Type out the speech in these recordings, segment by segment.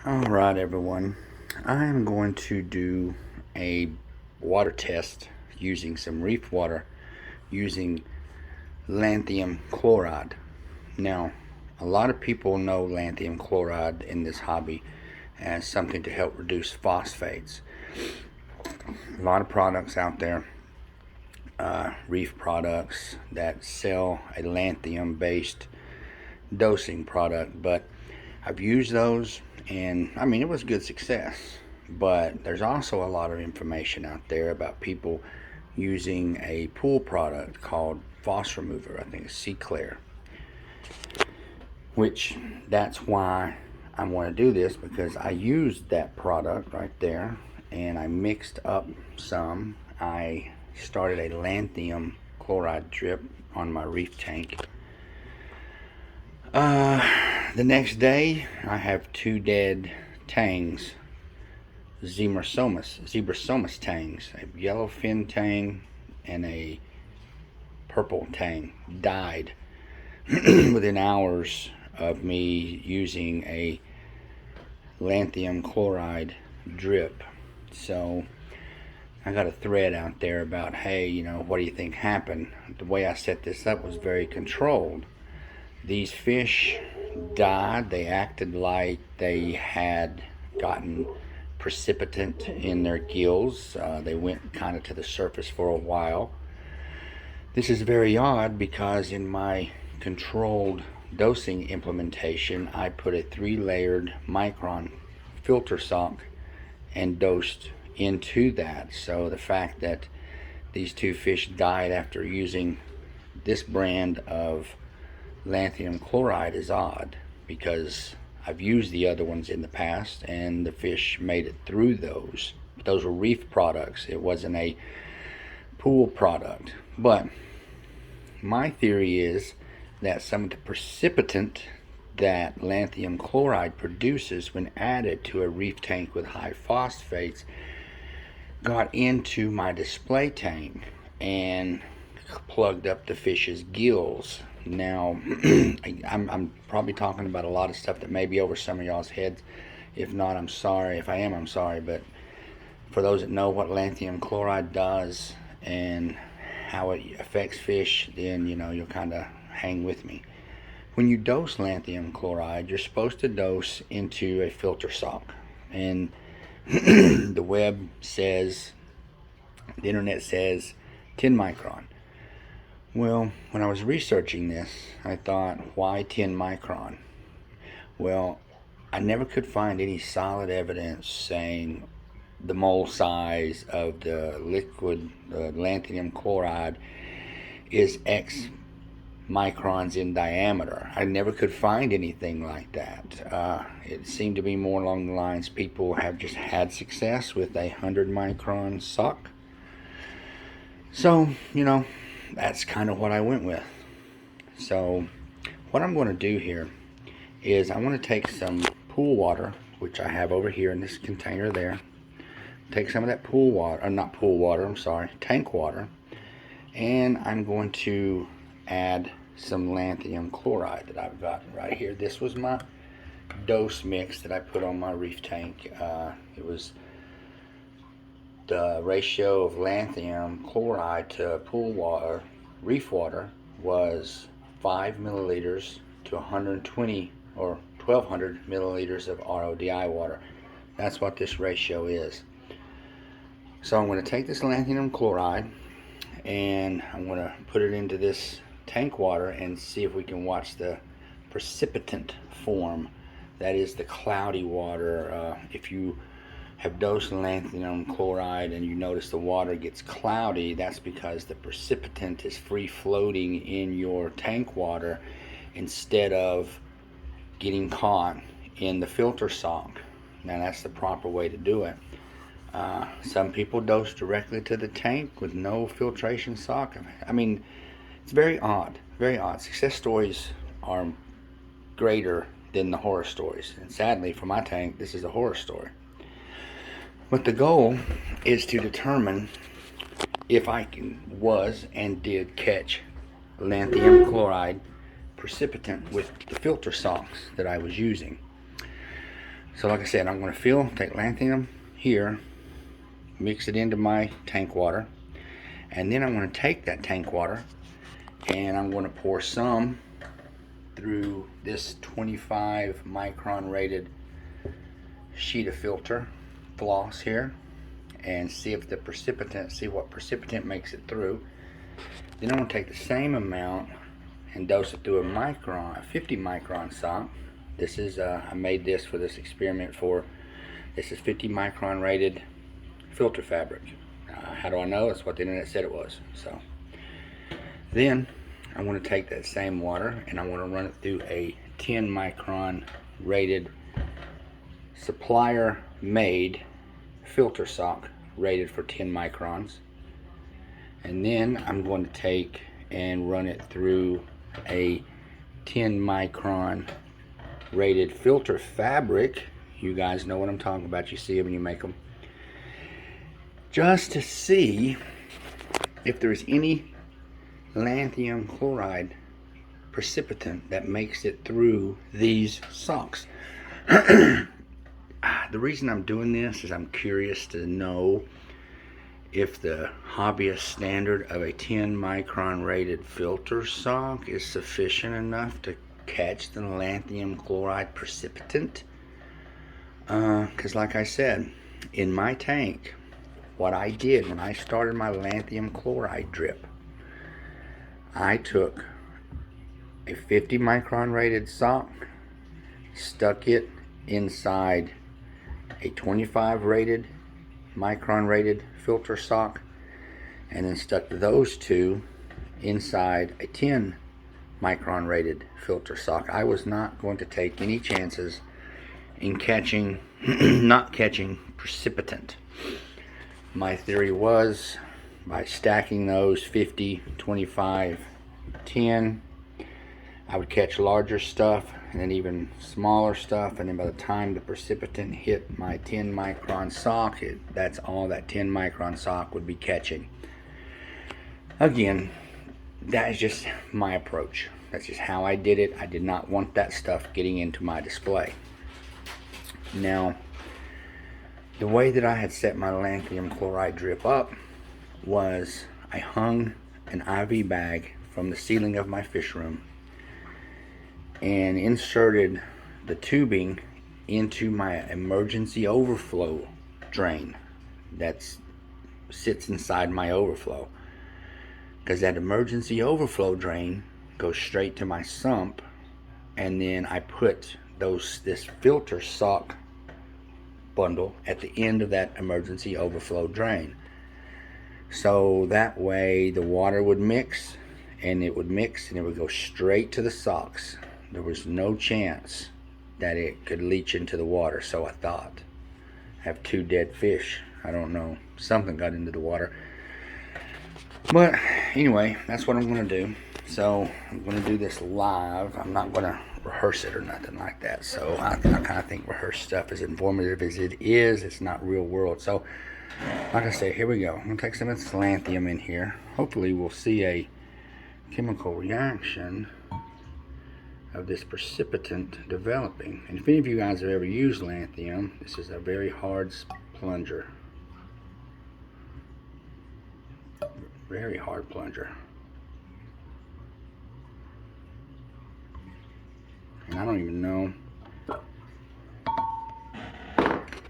Alright everyone, I am going to do a water test using some reef water using lanthanum chloride. Now, a lot of people know lanthanum chloride in this hobby as something to help reduce phosphates. A lot of products out there, reef products that sell a lanthanum based dosing product, but I've used those and I mean it was good success. But there's also a lot of information out there about people using a pool product called Phos Remover. I think it's Sea Clear, which that's why I want to do this, because I used that product right there and I mixed up some. I started a lanthanum chloride drip on my reef tank. The next day I have two dead tangs, zebrasomus tangs, a yellowfin tang and a purple tang, died within hours of me using a lanthanum chloride drip. So I got a thread out there about, hey, what do you think happened? The way I set this up was very controlled. These fish died. They acted like they had gotten precipitant in their gills. They went kind of to the surface for a while. This is very odd because in my controlled dosing implementation, I put a 3-layered micron filter sock and dosed into that. So the fact that these two fish died after using this brand of lanthanum chloride is odd, because I've used the other ones in the past and the fish made it through those. Those were reef products. It wasn't a pool product. But my theory is that some of the precipitant that lanthanum chloride produces when added to a reef tank with high phosphates got into my display tank and plugged up the fish's gills. Now, I'm probably talking about a lot of stuff that may be over some of y'all's heads. If not, I'm sorry. If I am, I'm sorry. But for those that know what lanthanum chloride does and how it affects fish, then you'll kind of hang with me. When you dose lanthanum chloride, you're supposed to dose into a filter sock. And the web says, the internet says 10 micron. Well, when I was researching this, I thought, why 10 micron? Well, I never could find any solid evidence saying the mole size of the liquid, the lanthanum chloride, is X microns in diameter. I never could find anything like that. It seemed to be more along the lines people have just had success with a 100 micron sock. So, that's kind of what I went with. So what I'm going to do here is I want to take some pool water, which I have over here in this container there. Take some of that pool water, or not pool water, I'm sorry, tank water, and I'm going to add some lanthanum chloride that I've got right here. This was my dose mix that I put on my reef tank. It was the ratio of lanthanum chloride to pool water, reef water, was 5 milliliters to 120 or 1200 milliliters of RODI water. That's what this ratio is. So I'm going to take this lanthanum chloride and I'm going to put it into this tank water and see if we can watch the precipitant form. That is the cloudy water. If you have dosed lanthanum chloride and you notice the water gets cloudy, that's because the precipitant is free floating in your tank water instead of getting caught in the filter sock. Now that's the proper way to do it. Some people dose directly to the tank with no filtration sock. I mean, it's very odd, very odd. Success stories are greater than the horror stories, and sadly for my tank, this is a horror story. But the goal is to determine if I was and did catch lanthanum chloride precipitant with the filter socks that I was using. So like I said, I'm going to take lanthanum here, mix it into my tank water, and then I'm going to take that tank water and I'm going to pour some through this 25 micron rated sheet of filter floss here, and see if what precipitant makes it through. Then I'm going to take the same amount and dose it through a 50 micron sock. This is I made this for this experiment this is 50 micron rated filter fabric. How do I know? That's what the internet said it was. So then I'm going to take that same water and I want to run it through a 10 micron rated supplier made filter sock rated for 10 microns, and then I'm going to take and run it through a 10 micron rated filter fabric. You guys know what I'm talking about. You see them when you make them, just to see if there's any lanthanum chloride precipitant that makes it through these socks. The reason I'm doing this is I'm curious to know if the hobbyist standard of a 10 micron rated filter sock is sufficient enough to catch the lanthanum chloride precipitant. Because like I said, in my tank, what I did when I started my lanthanum chloride drip, I took a 50 micron rated sock, stuck it inside a 25 micron rated filter sock, and then stuck those two inside a 10 micron rated filter sock. I was not going to take any chances in not catching precipitant. My theory was, by stacking those 50, 25, 10, I would catch larger stuff and then even smaller stuff, and then by the time the precipitant hit my 10 micron sock, that's all that 10 micron sock would be catching. Again, that is just my approach. That's just how I did it. I did not want that stuff getting into my display. Now, the way that I had set my lanthanum chloride drip up was I hung an IV bag from the ceiling of my fish room and inserted the tubing into my emergency overflow drain that sits inside my overflow, because that emergency overflow drain goes straight to my sump, and then I put this filter sock bundle at the end of that emergency overflow drain, so that way the water would mix and it would go straight to the socks. There was no chance that it could leach into the water, so I thought. I have 2 dead fish. I don't know, something got into the water. But anyway, that's what I'm going to do. So I'm going to do this live. I'm not going to rehearse it or nothing like that. So I kind of think rehearsed stuff, as informative as it is, it's not real world. So like I say, here we go. I'm going to take some of this lanthanum in here. Hopefully we'll see a chemical reaction of this precipitant developing. And if any of you guys have ever used lanthanum, this is a very hard plunger. Very hard plunger. And I don't even know.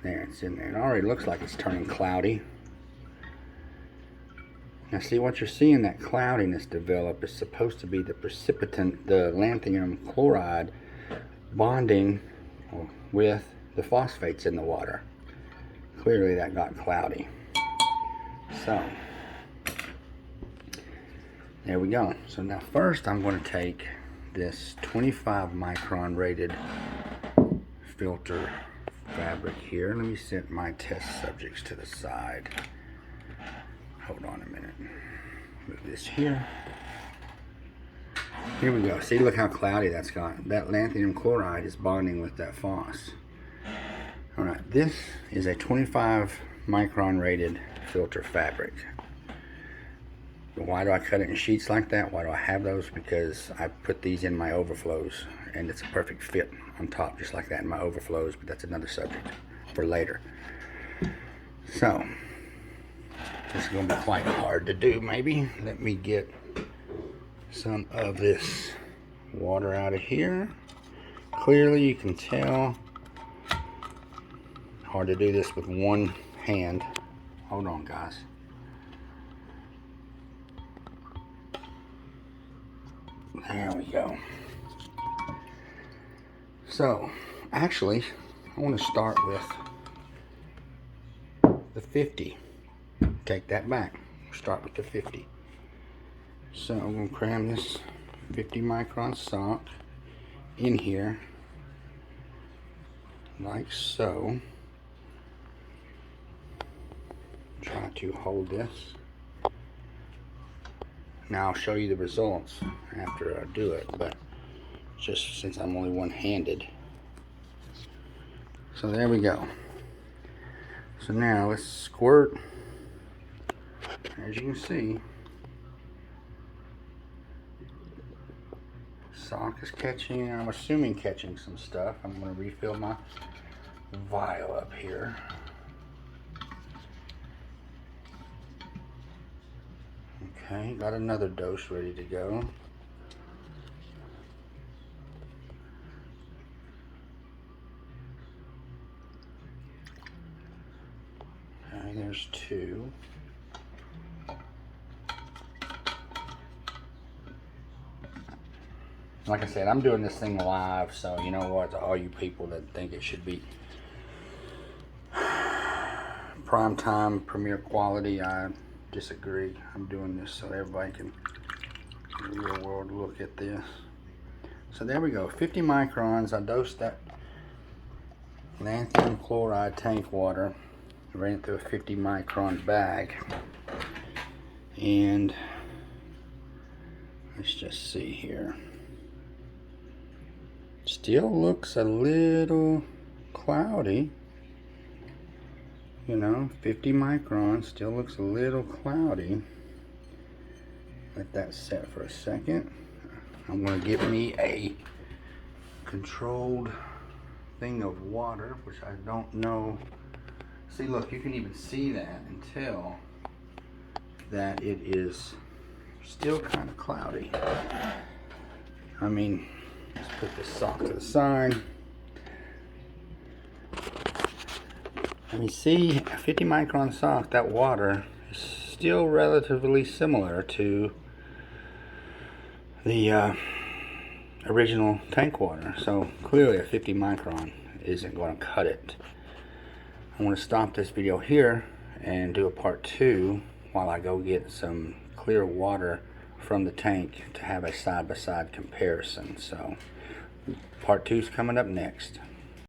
There, it's in there. It already looks like it's turning cloudy. Now see, what you're seeing, that cloudiness develop, is supposed to be the precipitant, the lanthanum chloride, bonding with the phosphates in the water. Clearly that got cloudy. So there we go. So now first I'm going to take this 25 micron rated filter fabric here. Let me set my test subjects to the side. Hold on a minute. Move this here. Here we go. See, look how cloudy that's got. That lanthanum chloride is bonding with that phos. Alright, this is a 25 micron rated filter fabric. Why do I cut it in sheets like that? Why do I have those? Because I put these in my overflows, and it's a perfect fit on top, just like that in my overflows, but that's another subject for later. So, this is going to be quite hard to do, maybe. Let me get some of this water out of here. Clearly, you can tell. Hard to do this with one hand. Hold on, guys. There we go. So, actually, I want to start with the 50. Take that back. Start with the 50. So, I'm going to cram this 50 micron sock in here, like so. Try to hold this. Now I'll show you the results after I do it, but just since I'm only one-handed. So there we go. So now let's squirt. As you can see, sock is catching, I'm assuming catching some stuff. I'm going to refill my vial up here. Okay, got another dose ready to go. Okay, there's 2. Like I said, I'm doing this thing live, so you know what, to all you people that think it should be prime time, premiere quality, I disagree. I'm doing this so everybody can, in the real world, look at this. So there we go, 50 microns. I dosed that lanthanum chloride tank water, ran it through a 50 micron bag, and let's just see here. Still looks a little cloudy. You know, 50 microns still looks a little cloudy. Let that set for a second. I'm going to get me a controlled thing of water, which I don't know. See, look, you can even see that and tell that it is still kind of cloudy. I mean, let's put this sock to the side. Let me see, a 50 micron sock, that water is still relatively similar to the original tank water. So clearly a 50 micron isn't going to cut it. I'm going to stop this video here and do a part 2 while I go get some clear water from the tank to have a side-by-side comparison. So part 2 is coming up next.